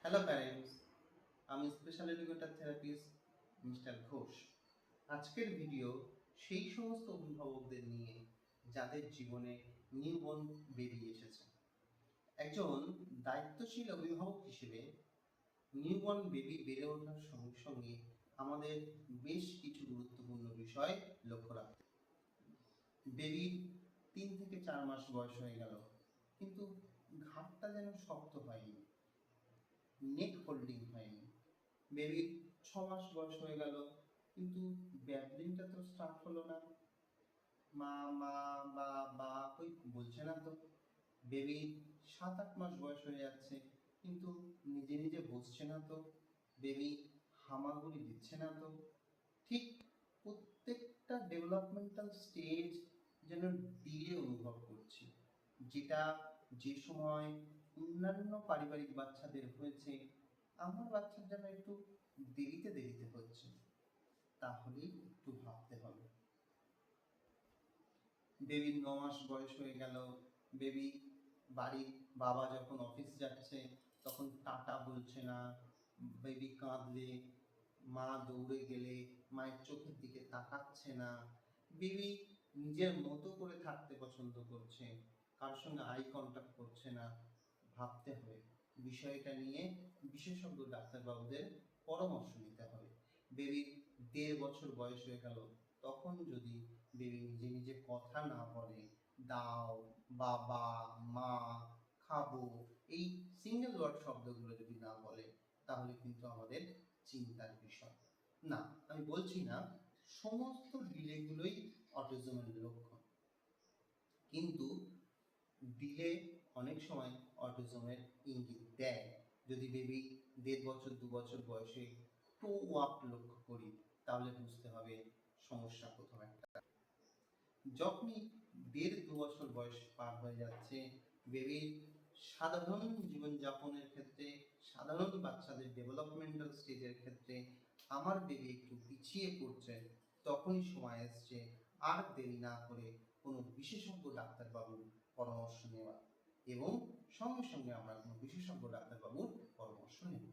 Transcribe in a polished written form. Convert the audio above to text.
Hello parents, আমি special educator therapist mister Ghosh. আজকের video সেই সমস্ত অভিভাবকদের নিয়ে যাদের জীবনে নিউবর্ন বেবি এসেছে। একজন দায়িত্বশীল অভিভাবক হিসেবে নিউবর্ন বেবি বেড়ে ওঠার সঙ্গে সঙ্গে আমাদের বেশ কিছু গুরুত্বপূর্ণ বিষয় লক্ষ্য রাখতে। বেবির 3 থেকে 4 মাস বয়স হয়ে গেল, কিন্তু ঘাড়টা যেন শক্ত হয়নি, নেক হোল্ডিং হয়নি। বেবির 6 মাস বয়স হয়ে গেল, কিন্তু ব্যাবলিংটা তো স্টার্ট হলো না। মা মা বা বা কই বলছে না তো। বেবির 7-8 মাস বয়স হয়ে যাচ্ছে, কিন্তু নিজে নিজে বসছে না তো। বেবি হামাগুড়ি দিচ্ছে না তো। ঠিক প্রত্যেকটা ডেভেলপমেন্টাল স্টেজ যেন ডিলে অনুভব করছি, যেটা যে সময় অন্যান্য পারিবারিক বাচ্চাদের হয়েছে, আমার বাচ্চার যেন একটু দেরিতে দেরিতে হচ্ছে। তাহলেই একটু ভাবতে হবে। বেবির 9 মাস বয়স হয়ে গেল, বেবি বাড়ির বাবা যখন অফিস যাচ্ছে তখন টাটা বলছে না। বেবি কাঁদলে, মা দৌড়ে গেলে মায়ের চোখের দিকে তাকাচ্ছে না। বেবি নিজের মতো করে থাকতে পছন্দ করছে, কারোর সঙ্গে আই কন্ট্যাক্ট করছে না। ভাবতে হবে, বিষয়টা নিয়ে বিশেষজ্ঞ ডাক্তারবাবুদের পরামর্শ নিতে হবে। বেবির 1.5 বছর বয়স হয়ে গেল, তখন যদি বেবি নিজে নিজে কথা না বলে, দাও, বাবা, মা, খাবো, এই সিঙ্গেল ওয়ার্ড শব্দগুলো যদি না বলে, তাহলে কিন্তু আমাদের চিন্তার বিষয়। না, আমি বলছি না সমস্ত ডিলেগুলোই অটিজমের লক্ষণ, কিন্তু ডিলে অনেক সময় অটিজমের ইঙ্গিত দেয়। যদি বেবি 1.5 বছর 2 বছর বয়সে টো ওয়াক লক্ষ্য করি, তাহলে বুঝতে হবে সমস্যা কোথাও একটা। যখনই 1.5-2 বছর বয়স পার হয়ে যাচ্ছে, বেবির সাধারণ জীবনযাপনের ক্ষেত্রে, সাধারণ বাচ্চাদের ডেভেলপমেন্টাল স্টেজের ক্ষেত্রে আমার বেবি একটু পিছিয়ে পড়ছে, তখনই সময় এসছে আর দেরি না করে কোনো বিশেষজ্ঞ ডাক্তারবাবুর পরামর্শ নেওয়া, এবং সঙ্গে সঙ্গে আমরা কোনো বিশেষজ্ঞ ডাক্তারবাবুর পরামর্শ নেব।